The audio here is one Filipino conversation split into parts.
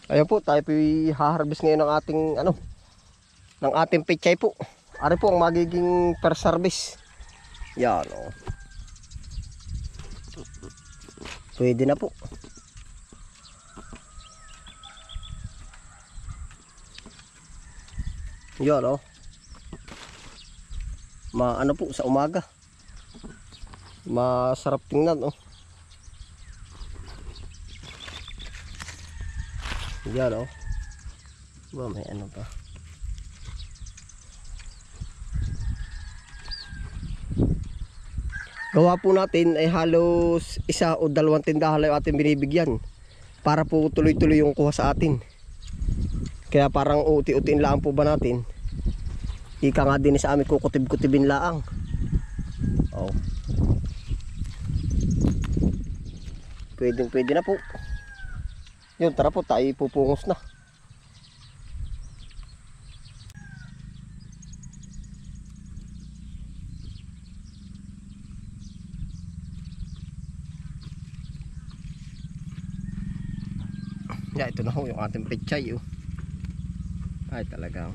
Ayan po, tayo po i-harvest ngayon ng ating ng ating pechay po. Ari po ang magiging first service. Yan oh. Pwede na po. Yan oh. Ano po sa umaga. Masarap tingnan oh. Yan oh. Ba may ano pa. Gawa po natin ay halos isa o dalawang tindahan lang ating binibigyan para po tuloy-tuloy yung kuha sa atin. Kaya parang uti-utiin lang po ba natin. Ika nga din sa amin kukutib-kutibin laang. Oh. Pwede na po. Yun, tara po, tayo pupungos na. Ito na ho yung ating pechay oh. Ay talagang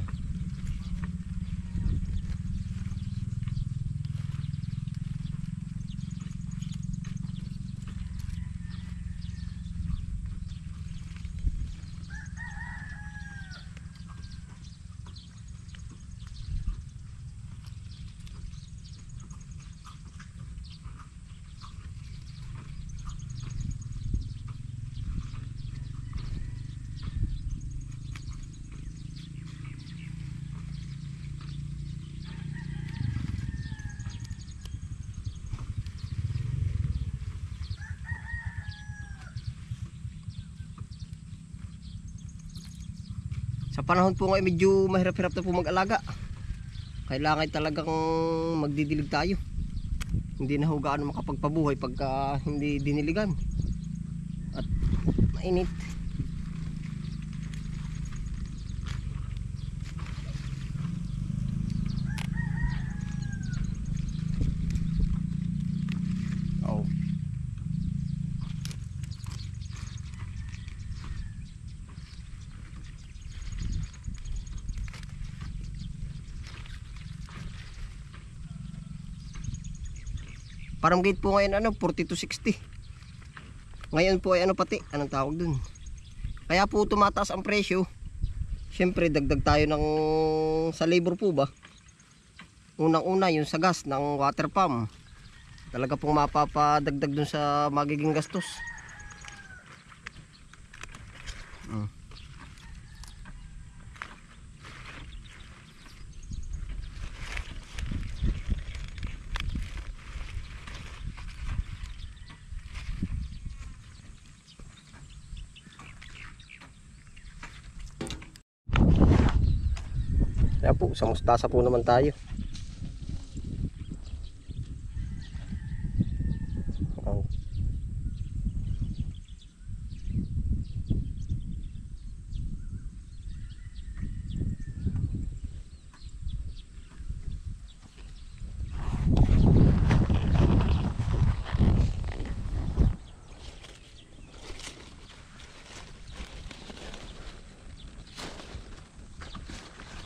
sa panahon po ngayon medyo mahirap-hirap na po mag-alaga. Kailangan talagang magdidilig tayo. Hindi na ho gaano makapagpabuhay pagka hindi diniligan. At mainit. Oh. Parang gate po ngayon 40 to 60. Ngayon po ay pati anong tawag dun. Kaya po tumataas ang presyo. Siyempre dagdag tayo ng sa labor po ba. Unang-una yung sa gas ng water pump. Talaga pong mapapadagdag dun sa magiging gastos. Kaya po, sa mustasa po naman tayo.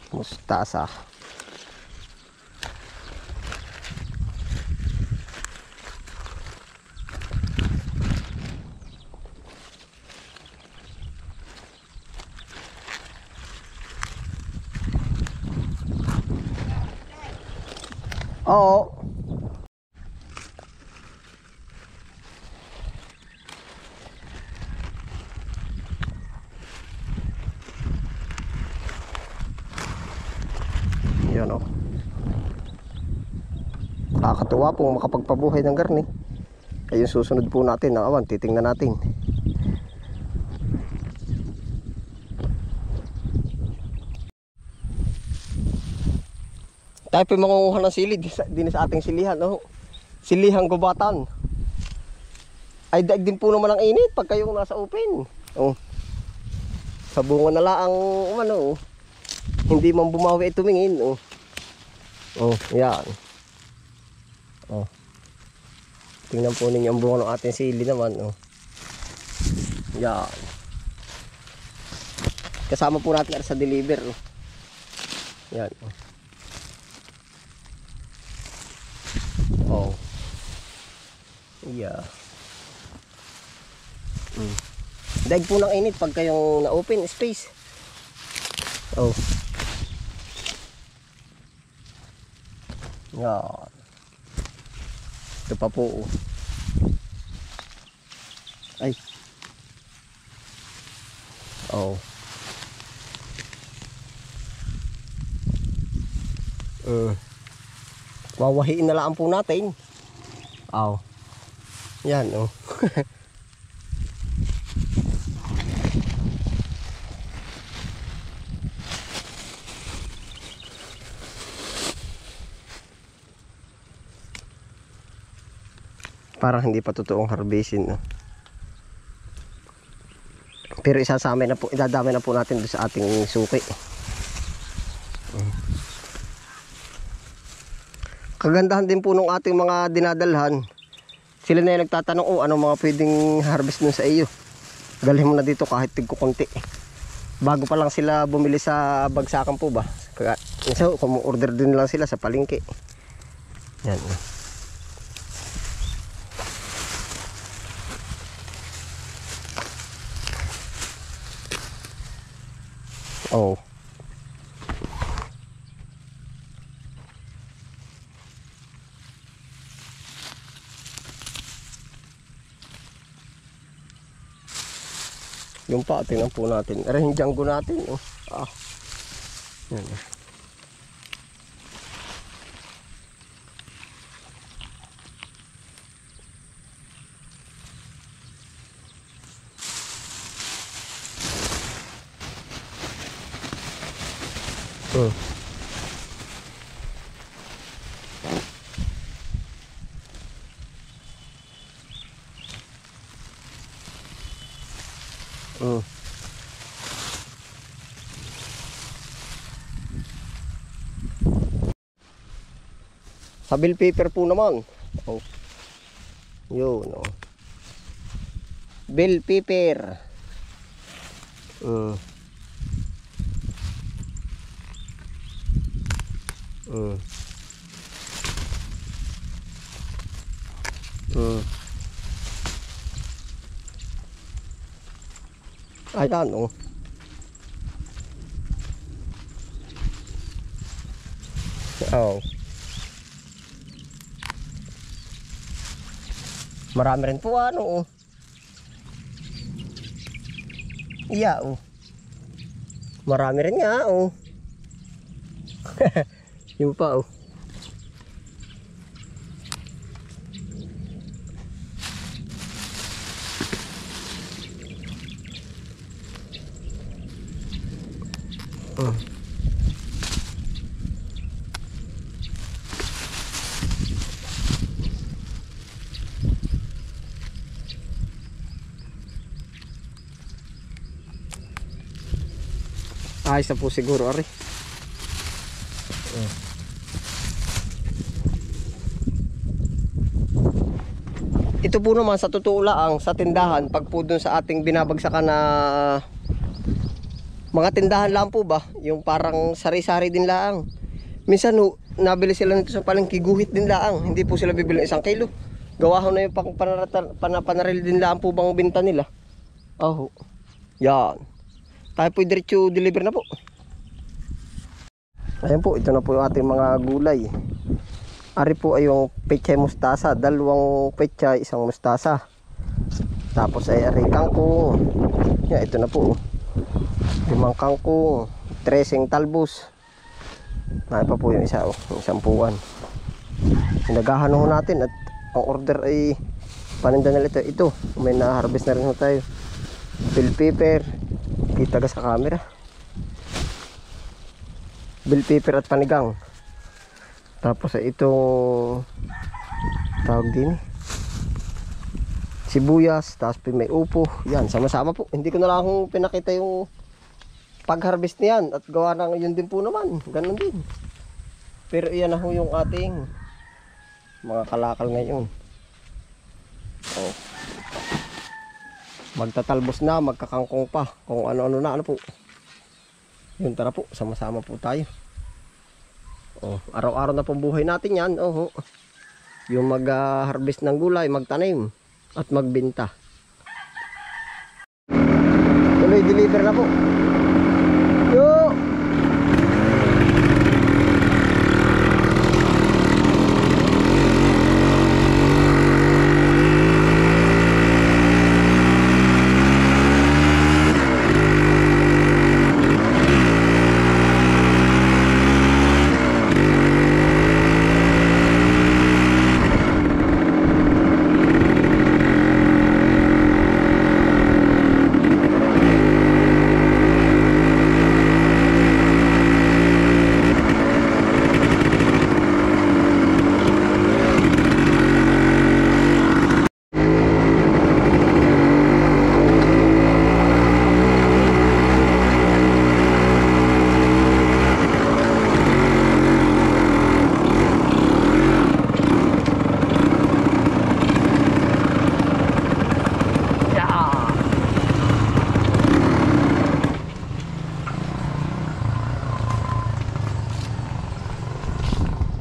Mustasa. Oo. Yan oh. Nakakatuwa pong makapagpabuhay ng garni. Ay yung susunod po natin ng awan, titingnan natin. Tayo po mangunguha ng sili din sa ating silihan oh. Silihang gubatan. Ay daig din po naman ang init pag kayong nasa open. Oh. Sa bunga na lang oh. Hindi man bumawi ay tumingin oh. Oh, yan. Oh. Tingnan po ninyo ang bunga ng ating sili naman oh. Yan. Kasama po natin sa deliver. Oh. Yan. Oh. Yeah. Daig po ng init pag kayong na-open space. Oh. Yan. Ito pa po. Oh. Ay. Oh. Wawahiin na lang po natin. Oh. Yan, oh. Parang hindi pa totoong harvestin, no? Pero isasama na po, idadami na po natin doon sa ating suki. Kagandahan din po ng ating mga dinadalhan. Sila na yung nagtatanong, oh, ano mga pwedeng harvest nun sa iyo. Dalhin mo na dito kahit tigkukunti. Bago pa lang sila bumili sa bagsakan po ba. So, order din lang sila sa palengke. Yan. Oh. Yung pa, tingnan po natin. Yung janggo natin. Oh. Ah. Yan. Sa bill paper po naman. Oh. Yun, oh. Bill paper. Ayan, oh. Oh. Marami rin po ano, oh. Iya, oh. Marami rin nga, oh. Yung pa, oh. Ayos na po siguro, ari. Ito po naman sa totoo lang sa tindahan, pag po dun sa ating binabagsakan na mga tindahan lang po ba, yung parang sari-sari din lang. Minsan nabili sila nito sa palengke, guhit din lang, hindi po sila bibili ng 1 kilo. Gawa ho na yung panaril din lang po bang binta nila. Oh. Yan. Tayo po diretso deliver na po. Ayan po, ito na po yung ating mga gulay. Ari po ay yung pechay mustasa, 2 pechay, 1 mustasa. Tapos ay ari kangkong. Yan, ito na po. 5 kangkong, 13 talbos. Ay pa po yung isa, yung 10. Naghahanong natin at ang order ay paninda na ito. Ito, may na-harvest na rin tayo. Bell pepper. Kita ka sa camera. Bell pepper at panigang. Tapos ay itong tawag din sibuyas, tapos may upo. Yan, sama-sama po. Hindi ko na lang pinakita yung pag-harvest niyan at gawa ng yun din po naman. Ganun din. Pero iyan na ho yung ating mga kalakal ngayon. Oh. Magtatalbos na, magkakangkong pa. Kung ano-ano na, ano po. Yun, tara po, sama-sama po tayo. Oh, araw-araw na pong buhay natin yan. Oh, yung mag-harvest ng gulay, magtanim at magbenta. Tuloy deliver na po. Yo!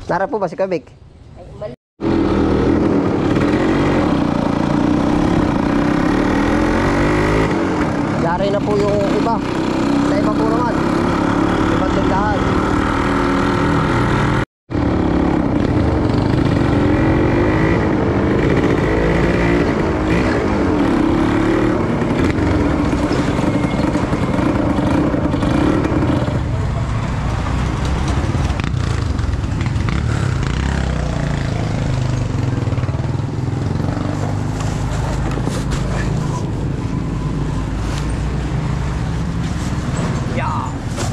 Nara po ba si Kabik? Yari na po yung iba. Sa iba po naman. Ibang tindahan. Yeah.